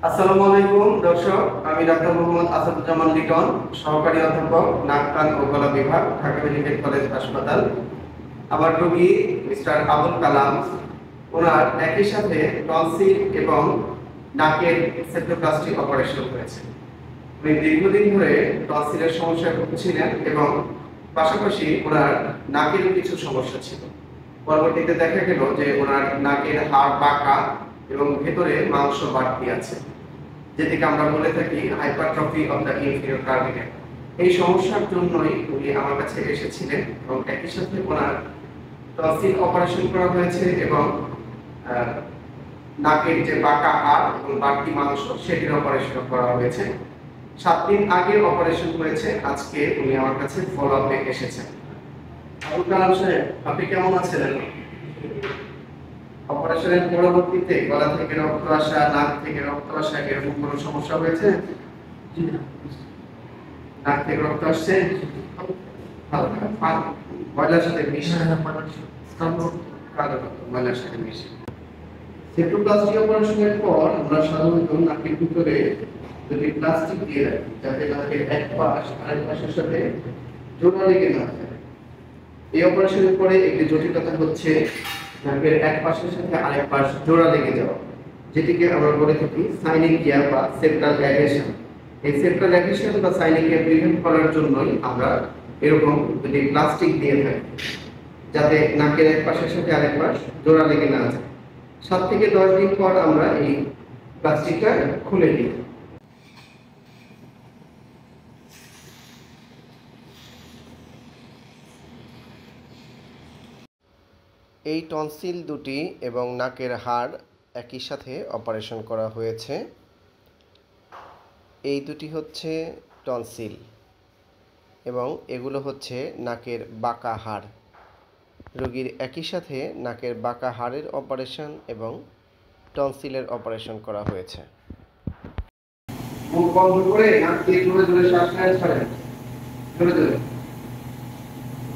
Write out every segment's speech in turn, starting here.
আসসালামু আলাইকুম দর্শক, আমি ডাক্তার মোহাম্মদ আসাদুজ্জামান লিটন, সহকারী অধ্যাপক নাক কান ও গলা বিভাগ, ঢাকা মেডিকেল কলেজ হাসপাতাল। আমার রোগী মিস্টার আবুল কালাম, ওনার একই সাথে টনসিল এবং নাকের সেপ্টোপ্লাস্টি অপারেশন হয়েছে। উনি দীর্ঘদিন ধরে টনসিলের সমস্যায় ভুগছিলেন এবং পাশাপাশি ওনার নাকেরও কিছু সমস্যা ছিল। পরবর্তীতে দেখা গেল যে ওনার নাকের হাড় বাঁকা এবং ভেতরে মাংস বাড়তি আছে, যেটিকে আমরা বলে থাকি hypertrophy of the inferior cartilage. এই সমস্যার জন্যই উনি আমার কাছে এসেছিলেন এবং একই সাথে ওনার টনসিল অপারেশন করা হয়েছে এবং নাকের যে বাঁকা হাড় এবং বাড়তি মাংস সেটির অপারেশন করা হয়েছে। 7 দিন আগে অপারেশন হয়েছে, আজকে উনি আমার কাছে ফলো আপে এসেছেন। আবুল কালাম সাহেব, আপনি কেমন আছেন? অপারেশনের পরবর্তীতে গলা থেকে রক্ত আসা, নাক থেকে রক্ত আসা, এরকম কোনো সমস্যা হয়েছে? নাক থেকে রক্ত আসছে? ময়লার সাথে মিশে, কালো রক্ত ময়লার সাথে মিশে। সেপ্টোপ্লাস্টি অপারেশনের পর আমরা সাধারণত নাকের ভিতরে যদি প্লাস্টিক দিয়ে রাখি, যাতে নাকের এক পাশ আরেক পাশের সাথে জোড়া লেগে না যায়। এই অপারেশনের পরে একটি জটিলতা হচ্ছে নাকের এক পাশের সাথে আরেক পাশ জোড়া লেগে যাওয়া, যেটিকে আমরা বলে থাকি সাইনিকিয়া বা সেপ্টাল অ্যাডহেশন। এই সেপ্টাল অ্যাডহেশন বা সাইনিকিয়া প্রিভেন্ট করার জন্যই আমরা এরকম যদি প্লাস্টিক দিয়ে থাকি, যাতে নাকের এক পাশের সাথে আরেক পাশ জোড়া লেগে না যায়। 7 থেকে 10 দিন পর আমরা এই প্লাস্টিকটা খুলে দিই। এই টনসিল দুটি এবং নাকের হাড় একই সাথে অপারেশন করা হয়েছে। এই দুটি হচ্ছে টনসিল এবং এগুলো হচ্ছে নাকের বাঁকা হাড়। রোগীর একই সাথে নাকের বাঁকা হাড়ের অপারেশন এবং টনসিলের অপারেশন করা হয়েছে। মুখ বন্ধ করে নাক দিয়ে জোরে জোরে শ্বাস নেন, ছাড়েন জোরে জোরে।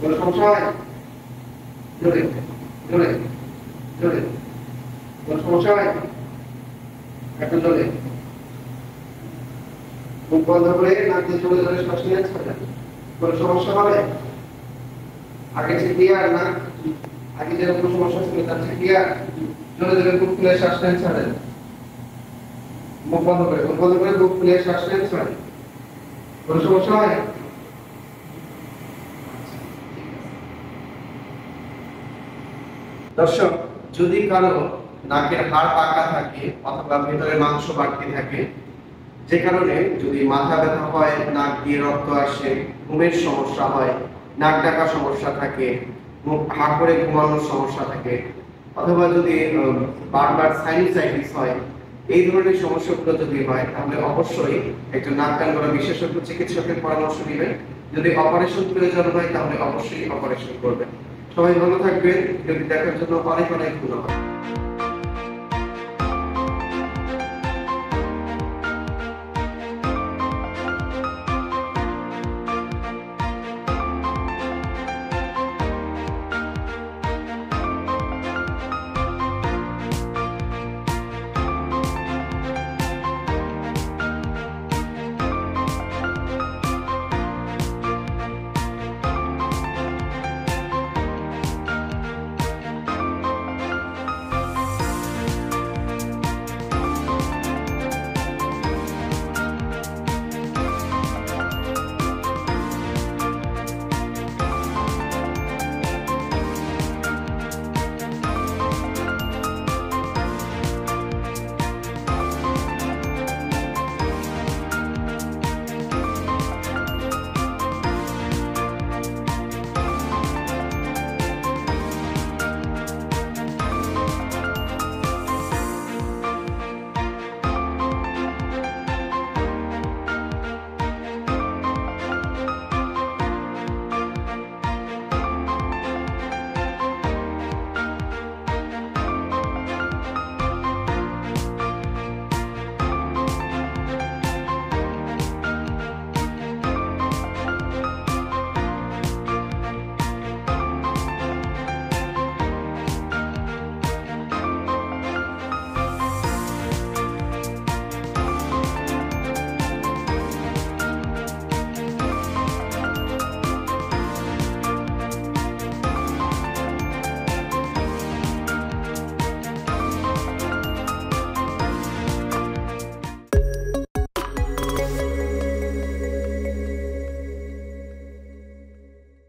কোনো সমস্যা হয়? জোরে জোরে জোরে। কোনো সমস্যা হয়? একটু জোরে। মুখ বন্ধ করে নাক দিয়ে জোরে জোরে শ্বাস নেন, ছাড়েন। কোনো সমস্যা হবে? আগে যে ক্লিয়ার না? আগে যেরকম সমস্যা ছিল তার চেয়ে ক্লিয়ার? জোরে জোরে বুক খুলে শ্বাস নেন, ছাড়েন। মুখ বন্ধ করে বুক খুলে শ্বাস নেন, ছাড়েন। কোনো সমস্যা হয়? দর্শক, যদি কারো নাকের হাড় পাকা থাকে অথবা ভেতরে মাংস বাড়তি থাকে, যে কারণে যদি মাথা ব্যথা হয়, নাক দিয়ে রক্ত আসে, ঘুমের সমস্যা হয়, নাক ডাকা সমস্যা থাকে, মুখ হা করে ঘুমানোর সমস্যা থাকে, অথবা যদি বারবার সাইনাসাইটিস হয়, এই ধরনের সমস্যাগুলো যদি হয়, তাহলে অবশ্যই একজন নাক কান গলা বিশেষজ্ঞ চিকিৎসকের পরামর্শ নেবেন। যদি অপারেশন প্রয়োজন হয় তাহলে অবশ্যই অপারেশন করবেন। সবাই ভালো থাকবেন। ভিডিওটি দেখার জন্য অনেক অনেক ধন্যবাদ।